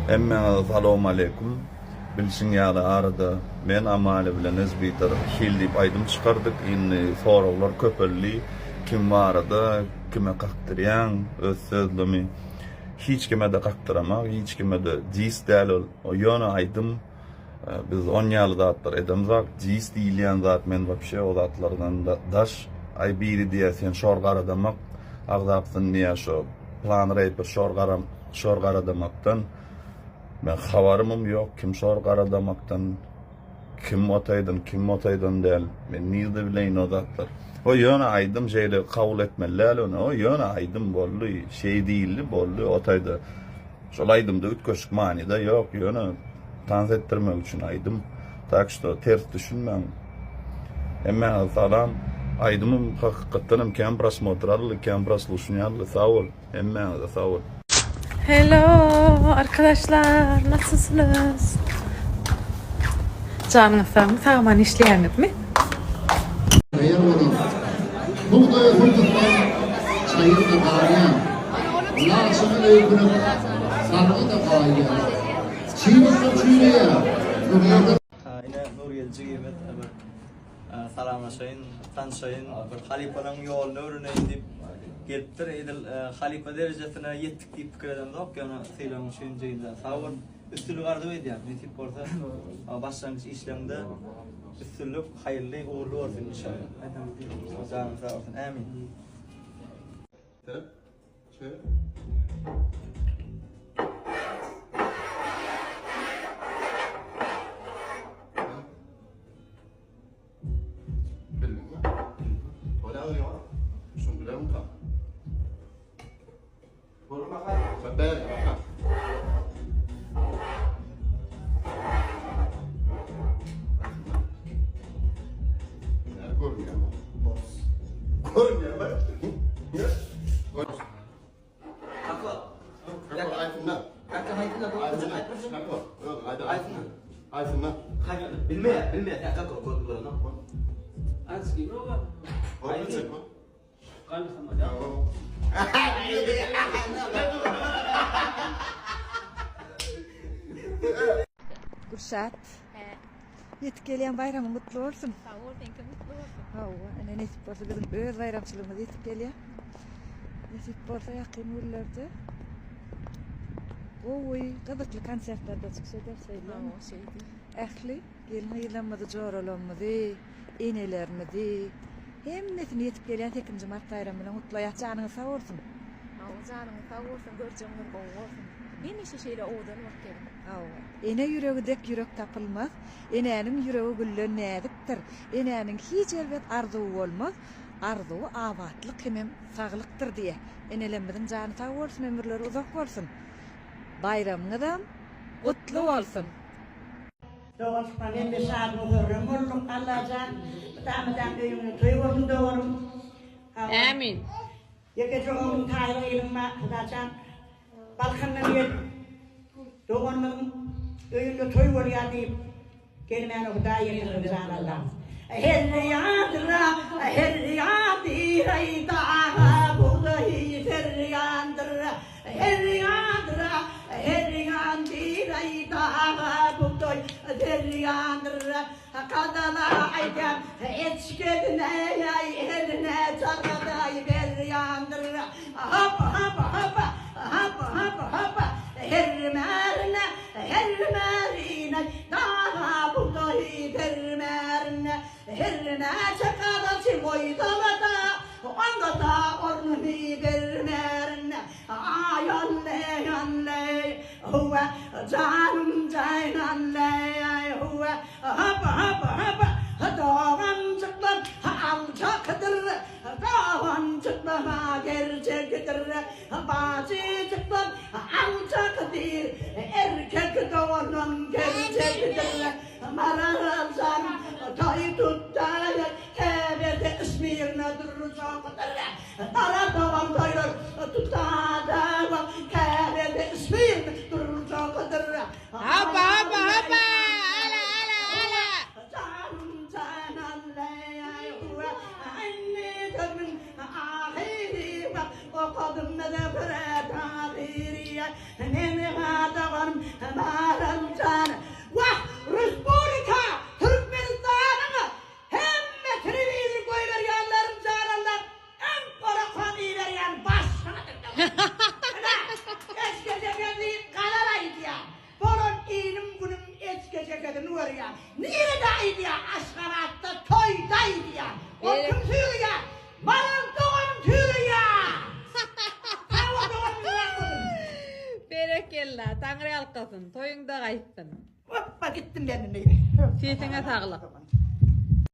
Emme salamu aleykum. Bilsin ýaly arada men amaly bilen ezbiter hildi aýdym çykardyk. Indi sorawlar köpelli. Kim barada kime kakdyrýan öz sözlemi hiç kime de kakdyramak, hiç kime de jis däl o ýöne aýdym. Biz 10 ýaly zatlar edemzak, jis diýilýän zat men wapşe o zatlardan da daş ay biri diýesen şorgaradamak, agzapsyn diýä şo plan reper şorgaradamaktan ben habarymym ýok, kim şorgaradamaktan, kim otaydan däl, men nirde bileýin o zatlar. O ýöne aýdym jeýle kabul etmelläl onu, o ýöne aýdym boldy, şey diýildi, boldy, otayda. Şol aýdymda ütköşük manida ýok, ýöne tans etdirmek üçin aýdym. Tak şo ters düşünmäň. Emme salam, aýdymym hakykatdanam kam prosmotrarly, kam proslушнялы, sağ ol. Emme sağ ol. Hello arkadaşlar, nasılsınız? Canınızdan mı, sağman işleyeniniz mi? Buğdaya fırtıktan çayır da bağlayan, laçını öykünüp sarı da bağlayan, çiğnisi çiğneye, nurlarda... Yine Nur Yelci gibi salamlaşayın, tanışayın, halifa'nın yolunu öğreneyin deyip geliptir. Edil halifa derecesine yettik deyip fikir eden de yok ki onu seylamışayın ceyinde. Sağır üstülük ardı öyle yani, ne tip orta başlangıç işlemde üstülük hayırlı uğurlu olsun inşallah. Canım sağ olsun, amin. Bilmeye ya kakak kodlarına. Azki ne var? Aynı. Kalbi sama ya. Gurşat. Yetip gelýän bayramyň mutlu bolsun. Sağ ol, teňki mutlu olsun. Hawa, ene nesip bolsa bizim öz bayramçylygymyz yetip gelýär. Nesip bolsa ýakyn ýerlerde. Oy, gıdıklı konsertlerde çıksa derseydi. O şeydi. Ähli, gelin ýylanmady, joralanmady, enelermidi. Hemmetini yetip gelýän 8-nji mart bayramy bilen mutlaýar, janyňyz sag bolsun. Canım sağ olsun, görjüňiz gowy olsun. Hemmeşe şeýle owdan wagt Hawa, ene ýüregidek ýürek tapylmaz, enenin ýüregi güllen nädipdir. Enenin hiç elbet arzuwy bolmaz. Arzuw abadlyk hemem saglykdyr diýe. Enelerimiziň jany sag bolsun, ömürleri uzak bolsun. Bayramyňyz da mutlu bolsun. Doğuştan hem saat olurum, mulluk Allah'tan, damadan büyüğünü duyuyorum doğurum. Amin. Yeke çoğunun tayrı elimle Allah'tan, balkanını yedim. Doğunun büyüğünü duyuyor deyip, gelmeyen o kadar yedim can Allah'ım. Herriyadır, aydağa buğdayı feryandır, herriyadır, aydağa buğday feryandır. Kadala aydem, eçkedine eline çakaday feryandır. Hop hop hop, hop hop hop, hermerine, dağa buğdayı fermerine. Herine çakada çimoydalada, onda da ornu vermerin. Ay anne, huve canım anne, huve hop, dağancıklar alçaktır, dağancıklar gerçektir, bacıcıklar alçaktır, erkek doğanın gerçektir. Maral canım, tay tuttar, kebede ismirine duracakdır. Dara doğan doyur, tutar, kebede ismirine duracaktır. Hoppa. Canım anne, anne kadın ahiri bak, o kadın da bırak ahiri. Ne hada varım, memleketi nur ya. Neredeydi ya? Aşkaratta toydaydı ya. O Evet. kim tüyü ya? Malın doğanın tüyü ya. Sen o doğanın yapmadın. Berekella, Tanrı alkasın, toyunda kayıttın. Hoppa gittim ben de. Sesine sağlık.